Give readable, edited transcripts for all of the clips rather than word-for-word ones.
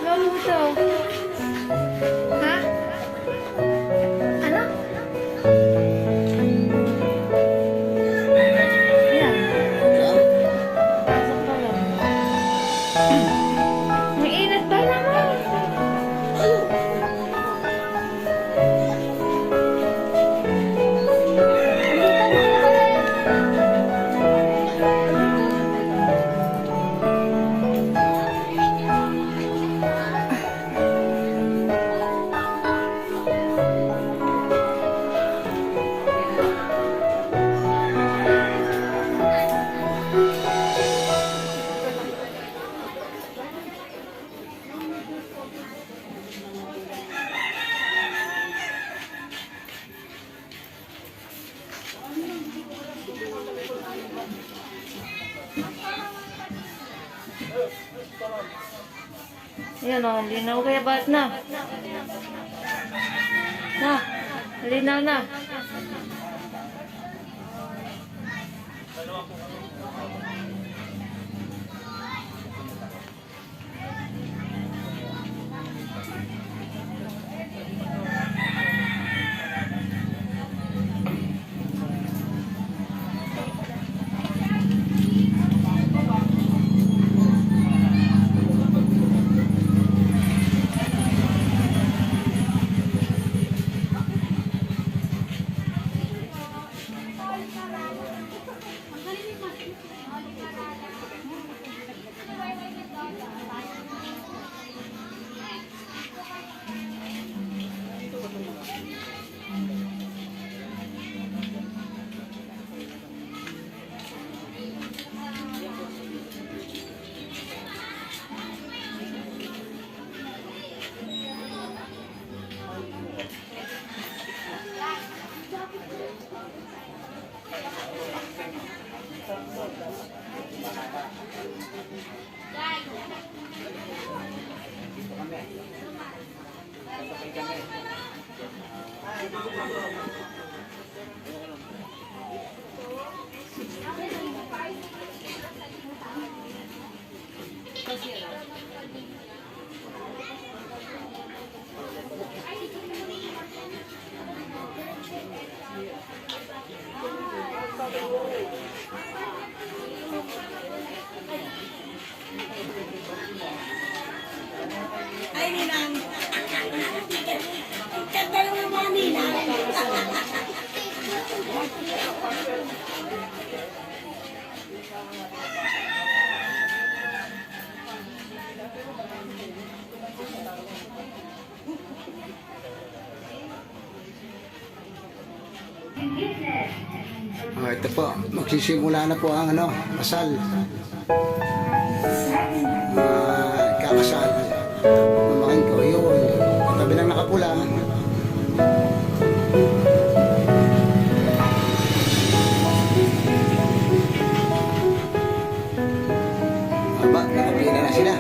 Lolo daw. Ha? Ano? Yan. Pasok pa lang. May init pa naman. Yan o, linaw kaya ba't na? Na, linaw na. Ay, Ninang. Ganda naman mga Ninang. Ito po, magsisimula na po ang kasal. Kakasal. Mamakin ko yun. Tabi lang nakapula. Aba, nakapila na sila.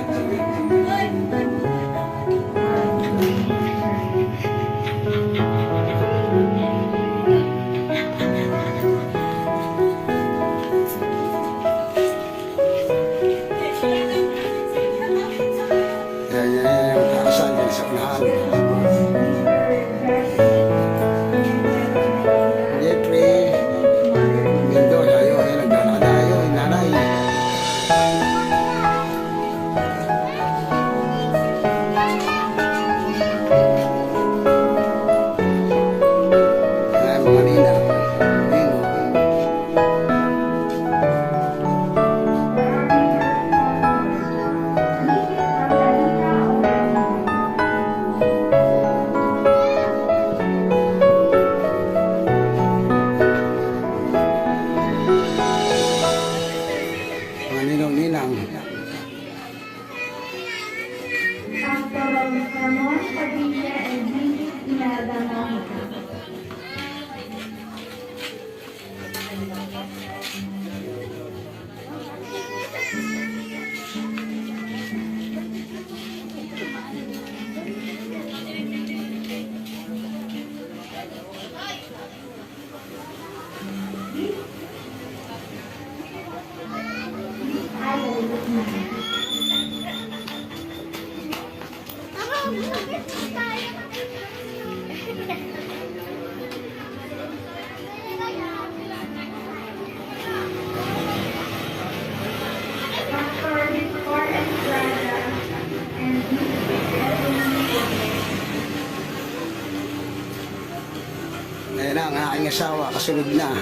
Ayan na, ang aking asawa, kasunod na.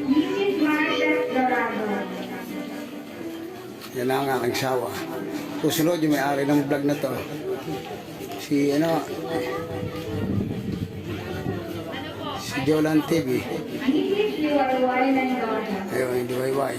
Mrs. Marcel Dorado. Yan na ang aking asawa. Susunod yung may-ari ng vlog na to. Si si Jolan TV. Mrs. Liwayway Mendoza. Ayun, hindi wayway.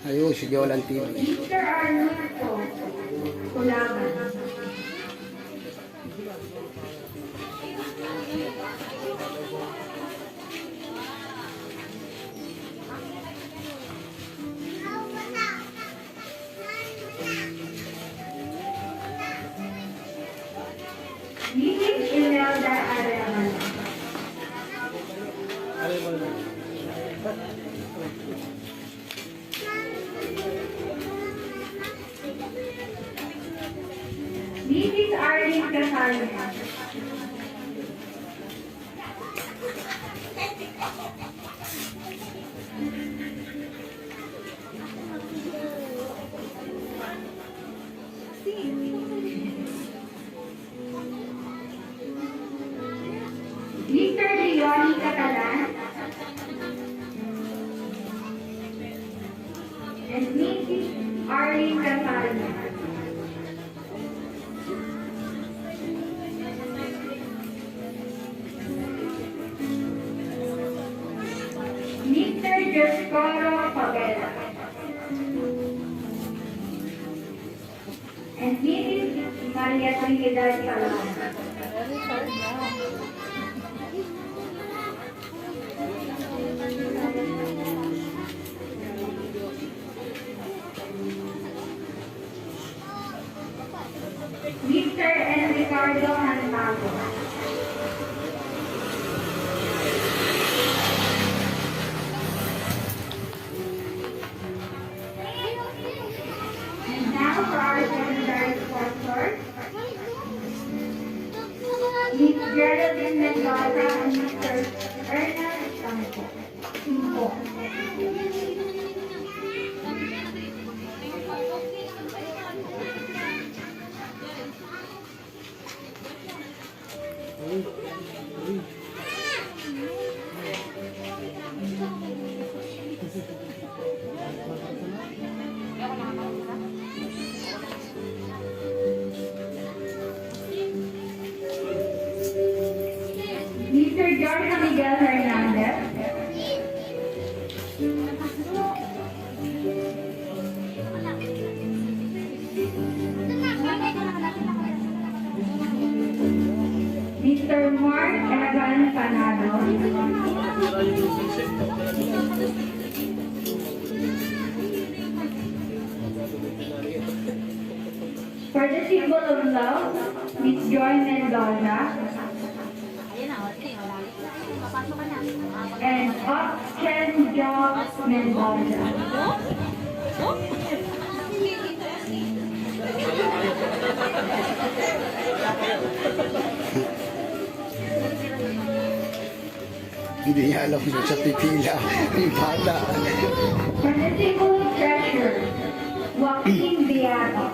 Ayun, si Jolan TV. Mr. Arnulfo Culaban. Mrs. Imelda Arevalo. Mrs. Arlene Casarna. Mr. Leonie Catalan. And Mrs. Arlene Casarna. Mr. Joscoro Favela. And Mrs. Maria Trinidad Salama. Mr. and Ricardo Hantago. And now for our secondary sponsors, Ms. Geraldine Mendoza and Mr. Ernest Simpo. Mr. Jorge Miguel Hernandez. Mr. Mark Evan Panado. For the symbol of love, Miss Joy Mendoza. And Option Job Mendoza. Hindi niya alam kung sa pipila. Yung bata. For the symbol of treasure, Joaquin Beato.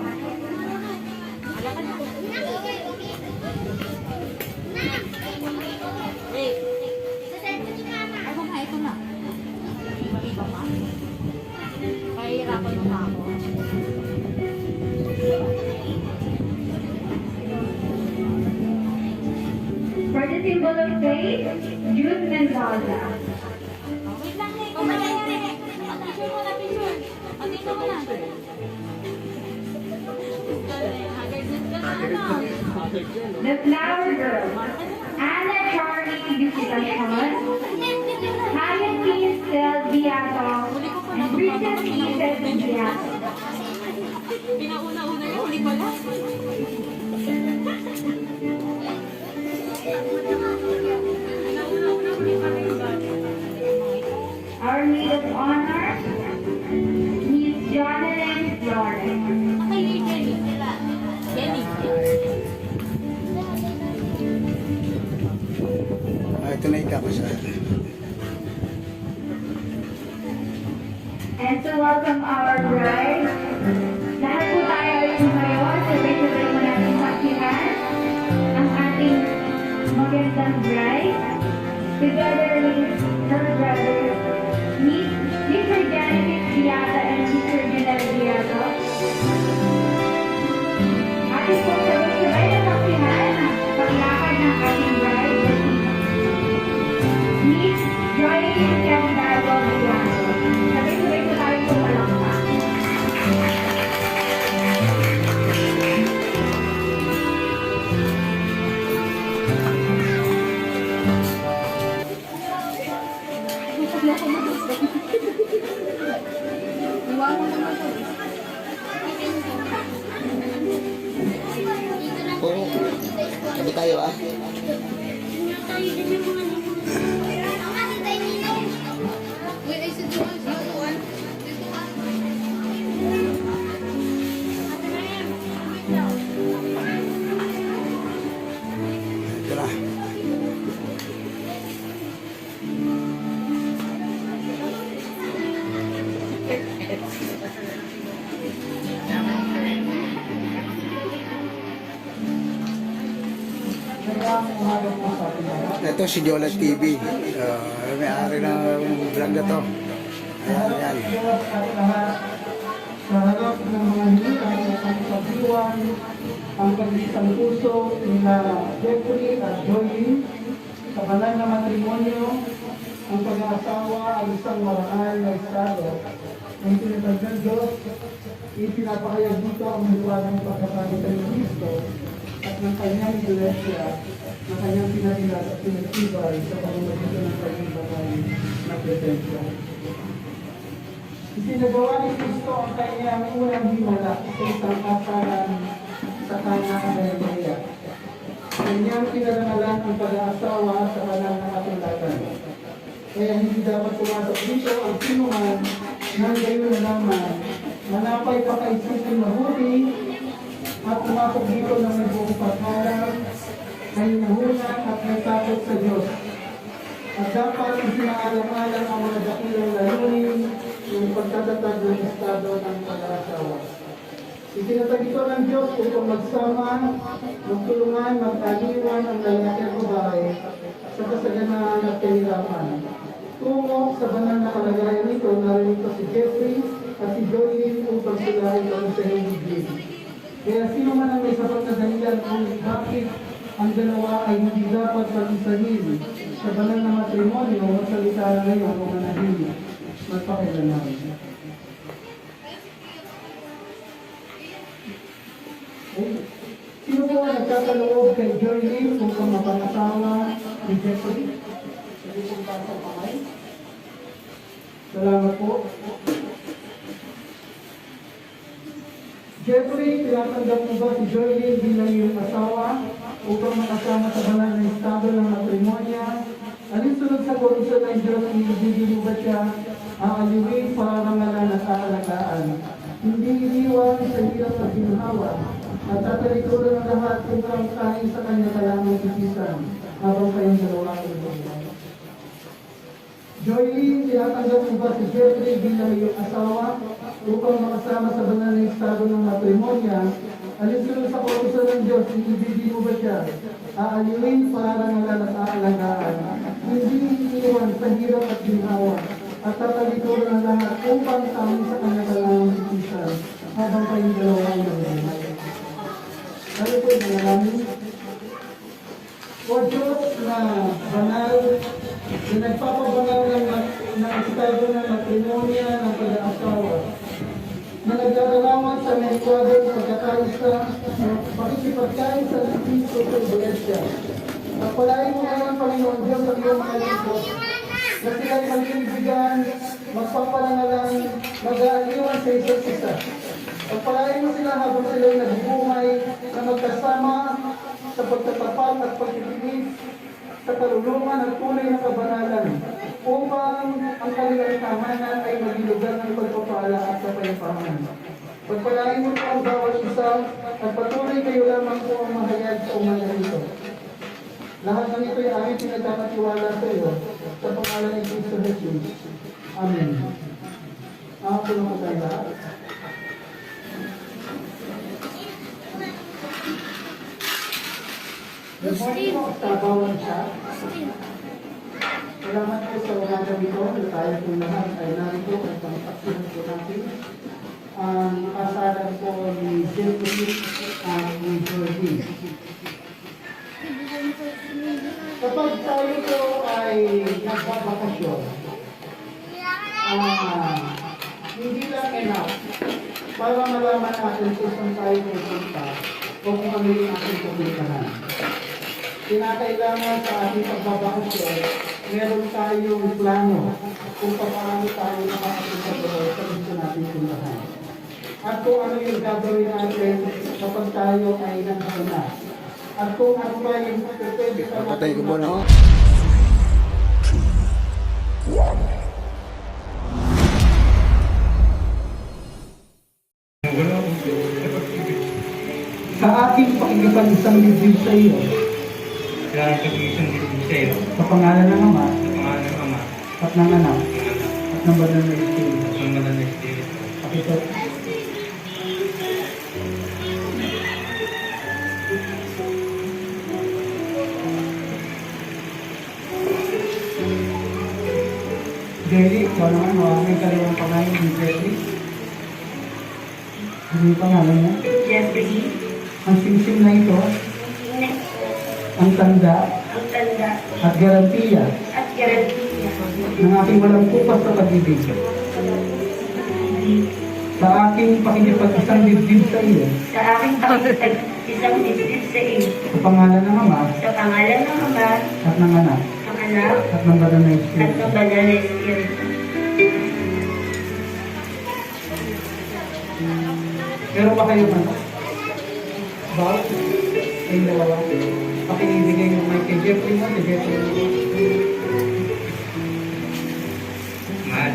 Kahirapan mo na ako. For the symbol of faith, Jude Mendoza. Wait lang, Nick. Kung mangyayari, picture mo na, picture. Picture mo na. The Flower Girl, Anna Charlie Visitacion, Hyatt Peace Del Beato, and Princess Peace Beato. Pinauna-una yun, huli pala. Our maid of honor, Miss Jonathan Flores. And to welcome our bride, lahat po tayo ay sumayawan, sabay-sabay mo natin saksihan ang ating magandang bride, together with her brother, Mr. Genesis Diata and Mr. Janelle Diato. Ating po sabay-sabay na saksihan ang paglakad ng ating bride, Miss Joyce Candado Diato. Sabay-sabay po tayo po palakpak. Oo. Sabi tayo ah. Ito na. Ito si Jola TV. May-ari ng vlog na to. Ayan, ayan. Sa harap ng mga hinitang at ang pagdiwang, ang pag-isang puso nila Jeffrey at Joey, sa banal na matrimonyo, ang pag-aasawa ay isang marangal na estado ng tinatag ng Diyos, ipinapahayag dito ang liwanag pagkakagitan ng Kristo at ng kanyang iglesia na kanyang pinahilag at pinagtibay sa pamamagitan ng kanyang batay na presensya. Isinagawa ni Kristo ang kanyang unang himala sa isang kasalan sa Kana ng Galilea. Kanyang pinarangalan ang pag-aasawa sa kanal ng katulatan. Kaya hindi dapat pumasok dito ang sinuman nang gayon na naman manapay pa kaisipin mabuti at pumasok dito ng may buong pagharap, may nahuna at may takot sa Diyos. At dapat isinaalam-alam ang mga dakilang layunin yung pagtatatag ng estado ng pag-aasawa. Itinatag ito ng Diyos upang magsama, magtulungan, mag-aliwan ang lalaki at babae sa kasaganaan at kahirapan. Tungo sa banal na kalagayan nito, narito si Jeffrey at si Joey upang sila ay kamusahin ni. Kaya sino man ang may sapat na dahilan kung bakit ang dalawa ay hindi dapat pag-isahin sa banal na matrimonyo, magsalita na ngayon o manahimik, magpakailanman. Sino po ang nagkakaloob kay Joey upang mapangasawa ni Jeffrey? Salamat po. Jeffrey, tinatanggap mo ba si Joey bilang iyong asawa upang makasama sa banal na estado ng matrimonya? Alinsunod sa kautusan ng Diyos, ibibigay mo ba siya aaliwin, parangalan at aalagaan? Hindi iniwan sa hirap at ginhawa at tatalikuran ng lahat upang kain sa kanya kalamang sisisan habang kayong dalawa ay buhay. Joey, tinatanggap mo ba si Jeffrey bilang iyong asawa upang makasama sa banal na estado ng matrimonya? Alinsunod sa kautusan ng Diyos, ibibigay mo ba siya aaliwin, parangalan at aalagaan? Hindi iniwan sa hirap at ginhawa at tatalikuran ng lahat upang kain sa kanya kalamang sisisan habang kayong dalawa ay buhay. Ano po yung namin? O Diyos na banal, na nagpapabanal ng estado ng matrimonya ng pag-aasawa, na nagdadalaman sa may kwadro sa pagkakaisa, pakikipagkain sa Kristo sa iglesia. Pagpalain mo ngayon, Panginoon Diyos, ang iyong mga lingkod, na sila'y magkaibigan, magpaparangalan, mag-aaliwan sa isa't isa. Pagpalain mo sila habang sila'y nagbubuhay na magkasama sa pagtatapat at pagtitiis, sa karulungan at tunay na kabanalan, upang ang kanilang tamanan ay maging lugar ng pagpapala at kapayapaan. Pagpalain mo po ang bawat isa at patuloy kayo lamang po ang mahayag sa umaga nito. Lahat ng ito ay aming pinagkakatiwala sa iyo sa pangalan ng Kristo Jesus. Amen. Ako po ng tayo lahat. Good morning po sa bawat siya. Salamat po sa umagang ito na tayo po lahat ay narito at pangpaksinan po natin ang kasalan po ni Jeffrey at ni Jordi. Kapag tayo po ay nagbabakasyon, hindi lang enough para malaman natin kung saan tayo pupunta o kung ano yung ating pupuntahan. Kinakailangan sa ating pagbabakasyon, meron tayong plano kung paano tayo makakapunta doon sa gusto natin puntahan. At kung ano yung gagawin natin kapag tayo ay nandun na. At kung ano ba yung pwede sa Patay ko muna ako. sa ating pakikipag-isang libid sa iyo, Kailangan pag-iisang dito sa iyo, sa pangalan ng Ama, sa pangalan ng Ama, at ng Anak, ng Anak, at ng Banal na Espiritu. at ng Banal na Espiritu. Pakito. Jerry, ikaw naman, may kaliwang pangalan ni Jerry. Ano yung pangalan niya? Jeffrey, Ang sing-sing na ito, ang tanda at garantiya at garantiya ng aking walang kupas sa pag-ibig. Sa aking pakikipag-isang dibdib sa iyo, sa aking isang dibdib sa iyo, sa pangalan ng Ama, sa pangalan ng Ama, at ng Anak, ng Anak, at ng Banal na at Espiritu. ng Banal na Espiritu. Meron ba kayo ano? Bow? Ay, dalawa. Pakinibigay yung mic kay Jeffrey mo, kay Jeffrey mo. Mahal.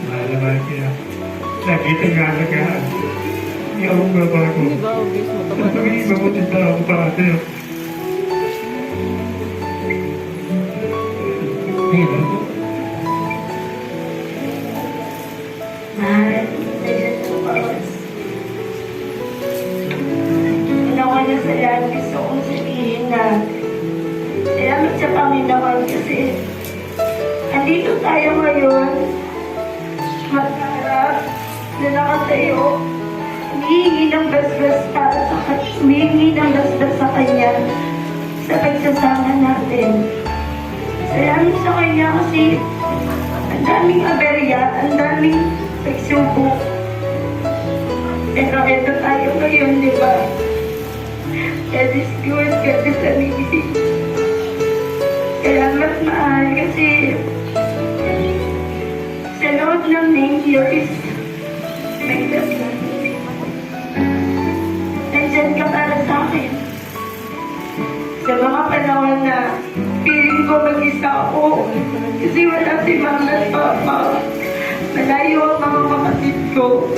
Mahal na mahal kita. Nakita nga alagaan. Hindi ako babago. Magiging mabuti pa ako para sa'yo. Ayun. Mahal sa Diyos ko bawas. Una na sa lahat gusto kong sabihin na salamat sa Panginoon kasi andito tayo ngayon magharap na nakatayo humihingi ng basbas para sa kanya, humihingi ng basbas sa kanya sa pagsasama natin. Salamat sa kanya kasi ang daming aberya, ang daming pagsubok. Pero ito tayo ngayon, di ba? God is good, God is amazing. Salamat mahal kasi sa loob ng 9 years, may dapat. Nandyan ka para sa akin. Sa mga panahon na feeling ko mag-isa ako kasi wala si mama at papa. Malayo ang mga kapatid ko.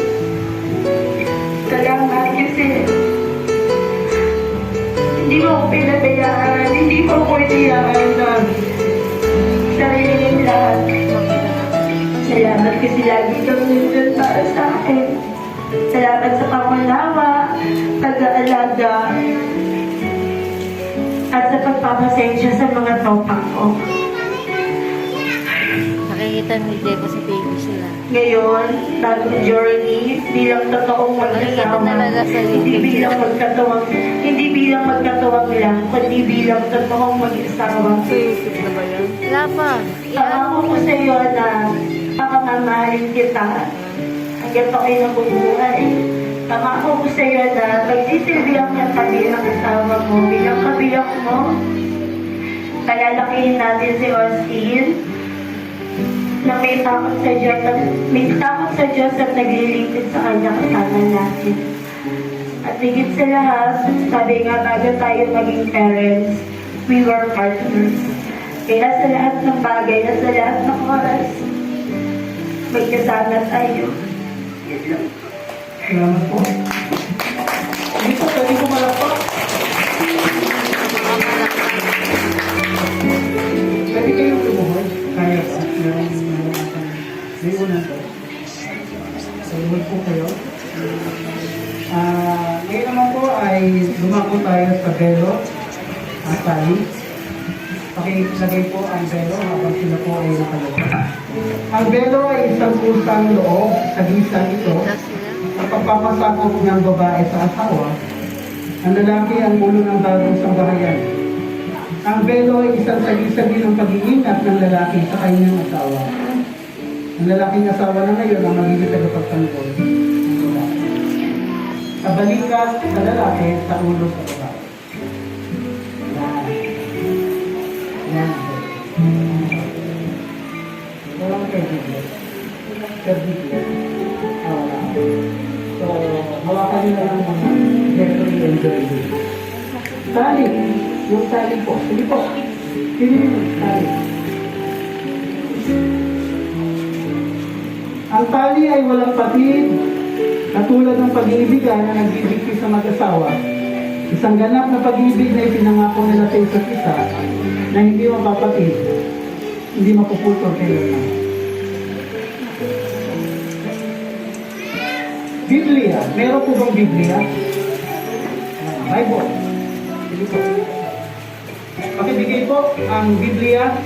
Salamat kasi hindi mo ako pinabayaan, hindi mo ako iniyaan na sarili ng lahat. Salamat kasi lagi kang nandun para sa akin. Salamat sa pangunawa, pag-aalaga, at sa pagpapasensya sa mga topak ko. Nakikita ni Debo sa baby sila. Ngayon, bagong journey, bilang totoong mag-asawa, Talaga sa hindi bilang magkatuwang lang, kundi bilang totoong mag-asawa. Wala pa. Pangako ko sa iyo na pakamamahalin kita hanggang ako'y nabubuhay. Pangako ko sa iyo na magsisilbihan ka pa bilang asawa mo, bilang kabiyak mo. Palalakihin natin si Austin na may takot sa Diyos at naglilingkod sa kanya kasama natin. At higit sa lahat, sabi nga bago tayo maging parents, we were partners. Kaya sa lahat ng bagay at sa lahat ng oras, may kasama tayo. Salamat po. Dito, pwede ko malakpak. Pwede kayong lumuhod. Kaya po. May unang po. So, lumuhod po kayo. Ngayon naman po ay lumako tayo sa belo at tali. Pakilagay po ang belo habang sila po ay nakalagay. Ang belo ay isang kusang loob sa gisang ito. Ang pagpapasakop ng babae sa asawa, ang lalaki ang ulo ng bagong sambahayan. Ang belo ay isang sagi-sagi ng pag-iingat ng lalaki sa kanyang asawa. Ang lalaking asawa na ngayon ang magiging tagapagtanggol ng babae. Sa balikat sa lalaki, sa ulo sa babae. Yan. Walang kaibigan. Kaibigan. Wala. So, hawakan nyo na lang mga Jeffrey and Joey. Tali. Yung tali po. Sige po. Sige yung tali. Ang tali ay walang patid. Katulad ng pag-iibigan na nagbibigay sa mag-asawa. Isang ganap na pag-ibig na ipinangako nila sa isa't isa na hindi mapapatid, hindi mapuputol kailanman. Biblia. Meron po bang Biblia? Bible. Sige po. Pakibigay po ang Biblia.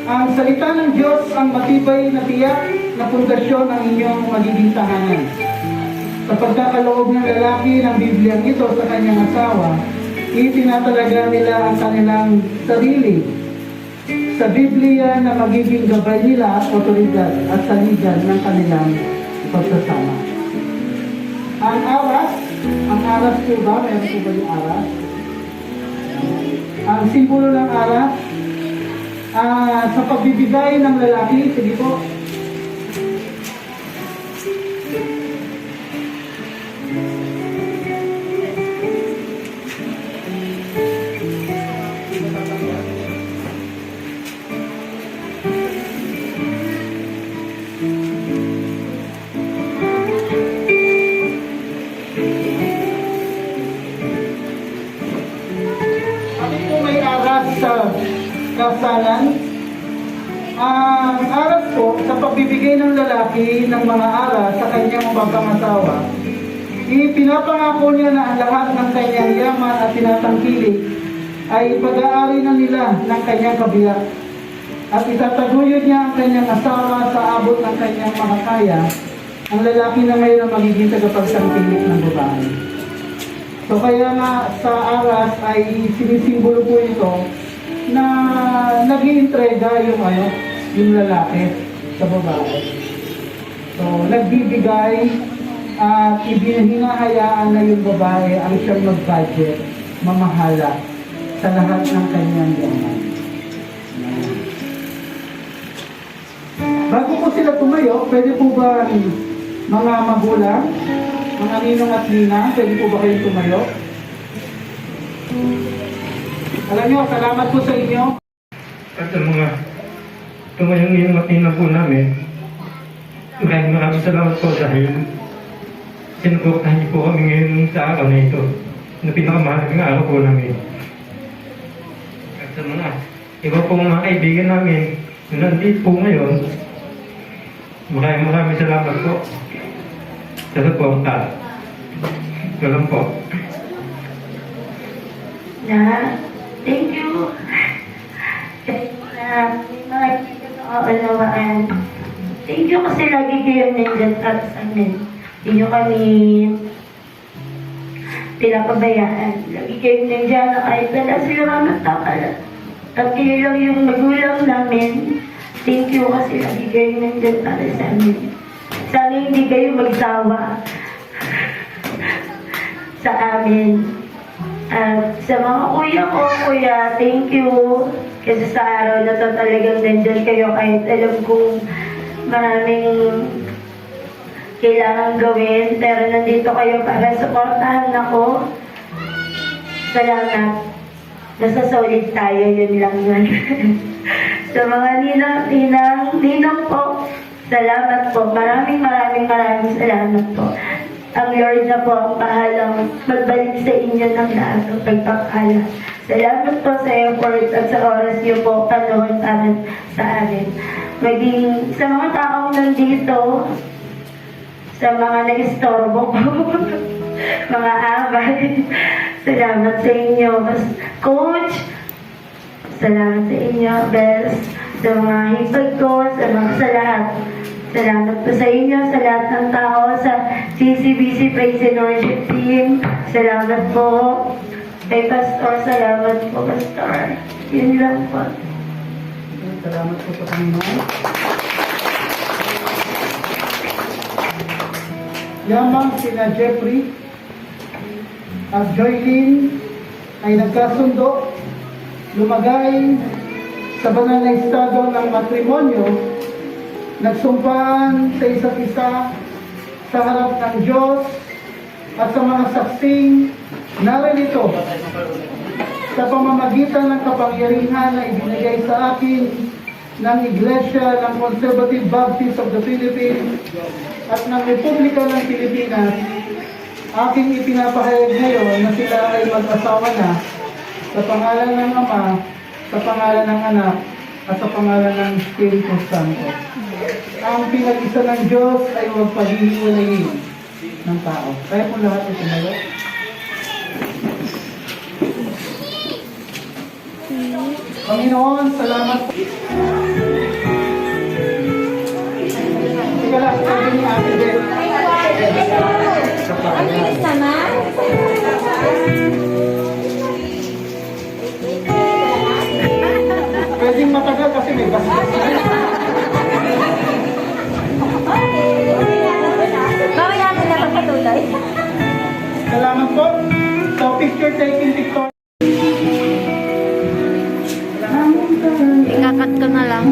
Ang salita ng Diyos ang matibay na tiyak na pundasyon ng inyong magiging tahanan. Sa pagkakaloob ng lalaki ng Biblia ito sa kanyang asawa, itinatalaga nila ang kanilang sarili sa Biblia na magiging gabay nila at otoridad at saligan ng kanilang pagsasama. Ang aras po ba? Meron po ba yung aras? Ang simbolo ng aras, sa pagbibigay ng lalaki, sige po. Bakit po may aras sa kasalan? Ang aras po sa pagbibigay ng lalaki ng mga aras sa kanyang mababang asawa, ipinapangako niya na ang lahat ng kanyang yaman at tinatangkilik ay pag-aari na nila ng kanyang kabiyak. At itataguyod niya ang kanyang asawa sa abot ng kanyang makakaya, ang lalaki na ngayon ang magiging tagapagtangkilik ng babae. So kaya nga sa aras ay sinisimbolo po ito na nag-iintrega yung lalaki sa babae. So, nagbibigay at hinahayaan na yung babae ang siyang mag-budget, mamahala sa lahat ng kanyang yaman. Bago po sila tumayo, pwede po ba mga magulang, mga ninong at nina, pwede po ba kayong tumayo? Alam nyo, salamat po sa inyo. At sa mga tumayong iyong matina po namin, maraming salamat po dahil sinuportahan niyo po kami ngayon sa araw na ito, na pinakamahalagang araw po namin. At sa mga iba pong mga kaibigan namin na nandito po ngayon, maraming salamat po sa suporta. Walang po. Thank you. Mga kaunawaan. Thank you kasi lagi kayo nandyan para sa amin. Hindi nyo kami pinapabayaan. Lagi kayo nandyan na kahit wala sila ng takal. At kayo lang yung magulang namin. Thank you kasi lagi kayo nandyan para sa amin. Sana hindi kayo magsawa sa amin. At sa mga kuya, thank you. Kasi sa araw na to talagang nandyan kayo kahit alam kong maraming kailangan gawin. Pero nandito kayo para supportahan ako. Salamat. Nasa solid tayo, yun lang yun. Sa mga ninang po, salamat po. Maraming salamat po. Ang Lord na po ang bahalang magbalik sa inyo ng lahat ng pagpapala. Salamat po sa effort at sa oras niyo po panahon para sa amin. Maging sa mga taong nandito, sa mga naistorbo ko, mga abay, salamat sa inyo. Coach, salamat sa inyo, Bels, sa mga hipag ko, sa lahat. Salamat po sa inyo, sa lahat ng tao, sa CCBC Praise and Worship Team. Salamat po. Kay Pastor, salamat po, Pastor. Yun lang po. Salamat po sa Panginoon. Yamang sina Jeffrey at Joylyn ay nagkasundo, lumagay sa banal na estado ng matrimonyo, nagsumpaan sa isa't isa sa harap ng Diyos at sa mga saksing naririto sa pamamagitan ng kapangyarihan na ibinigay sa akin ng Iglesia ng Conservative Baptist of the Philippines at ng Republika ng Pilipinas. Aking ipinapahayag ngayon na sila ay mag-asawa na sa pangalan ng Ama, sa pangalan ng Anak, at sa pangalan ng Espiritu Santo. Ang pinag-isa ng Diyos ay huwag paghihiwalayin ng tao. Kaya po lahat ay tumayo. Panginoon, salamat po. Sige lang, sabi ni Ate Beth. Ang bilis naman. Pwedeng matagal kasi may bastos. Bawi natin na pagpatuloy. Salamat po. So, picture taking picture. Ikakat ko na lang.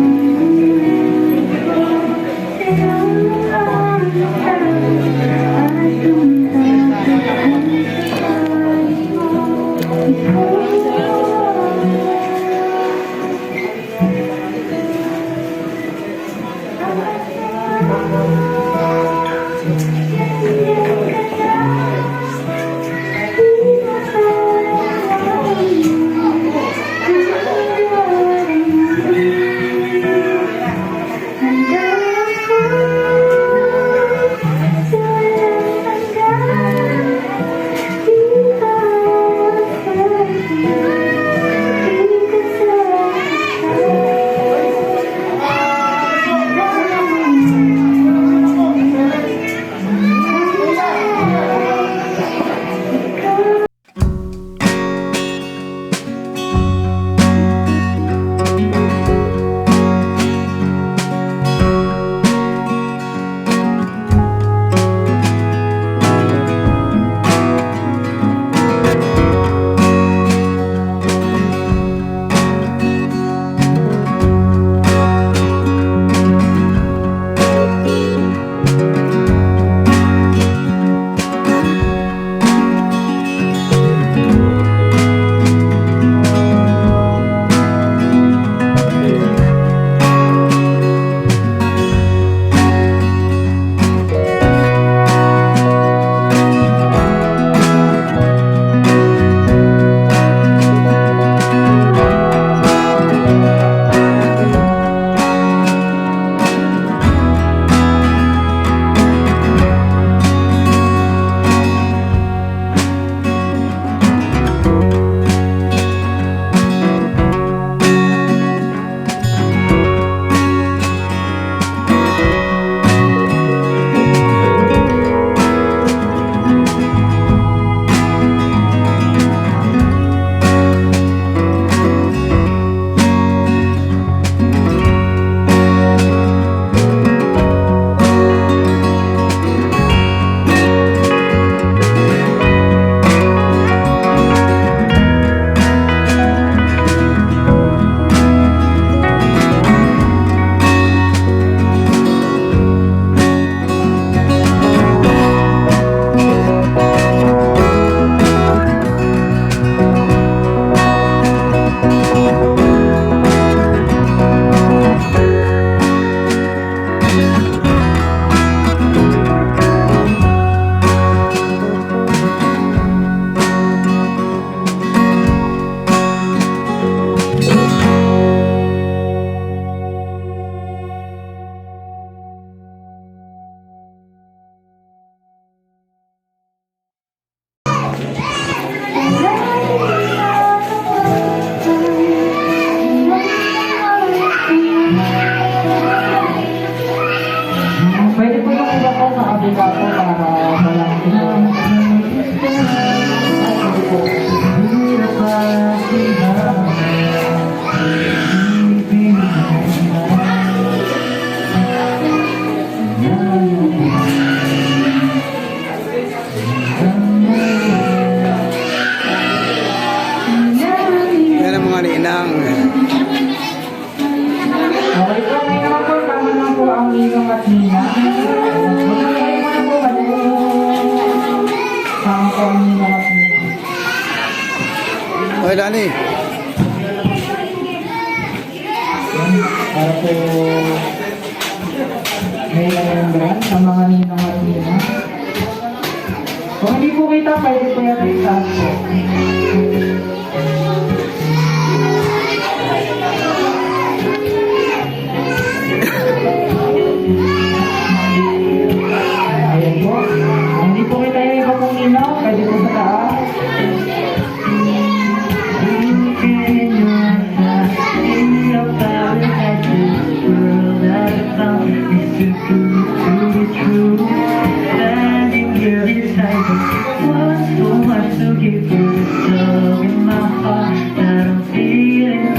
Okay, Lani. Para po may brand sa mga ninang at nina. Kung hindi po kita, pwede po yan i-stand po. Ayan po. Kung hindi po kita yung iba pong ninaw, pwede po sa taas.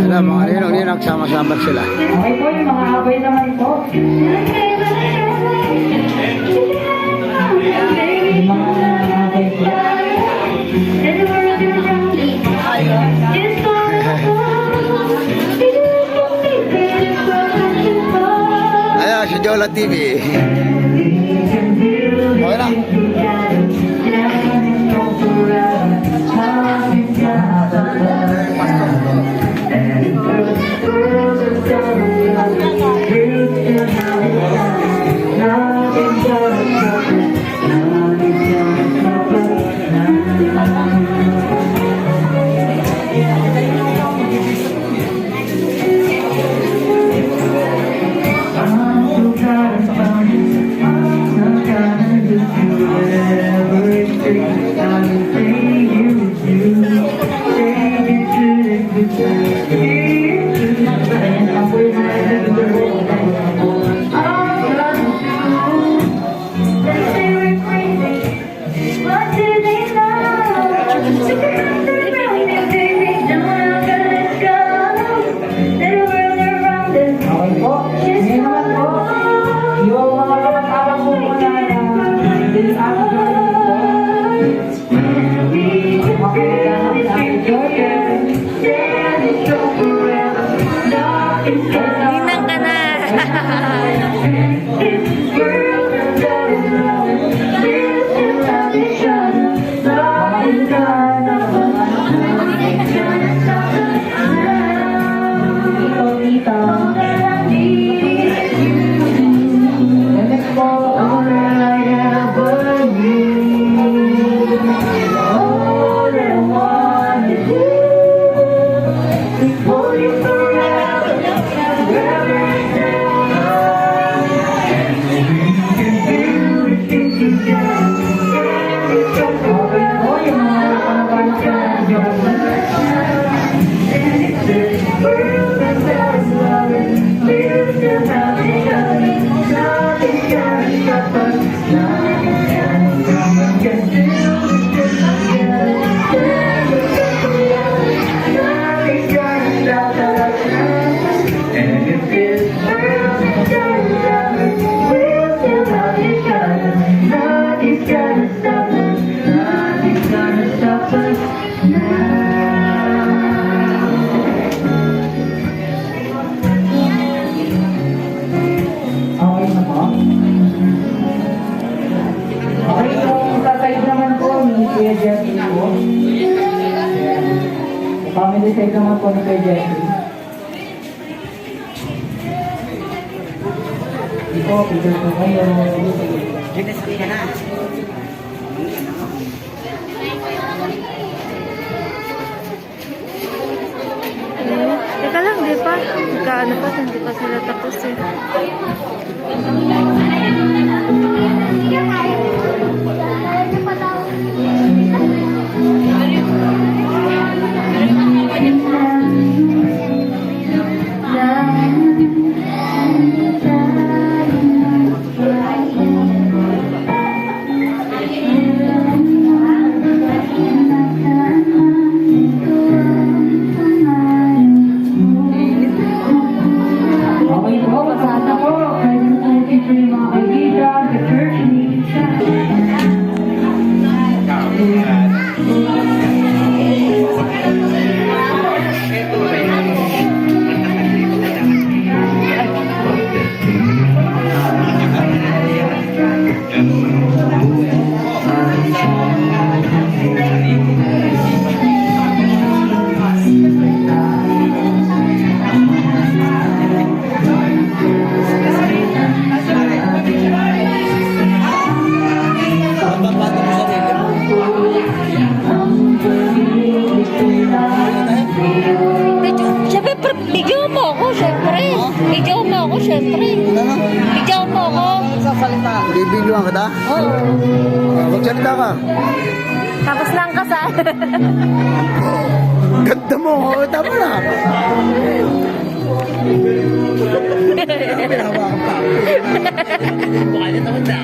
Alam, mga ninong, sama-sama sila. Okay po, yung mga abay naman po. Yung mga abay po. Ayan, si Jola TV. Okay na. Okay po. Ngayon naman po, yung mga kapag-aral po muna na hindi ako po. Makikita na sa akin, Jordan. Ninang ka na. Okay na po. Okay, kung sa side naman po ni Kuya Jeffrey po. Sa family side naman po ni Kuya Jeffrey. Ito, picture po kayo. Teka lang, di pa? Nagkaano pa, hindi pa sila tapos eh. Okay po, pasada po. Pwede po picture yung mga Bibidyoan ka ta? Oo. Magsalita ka. Tapos lang kasal. Ganda mo. Oo, tama na. Pinahawakan pa. Baka niya naman na.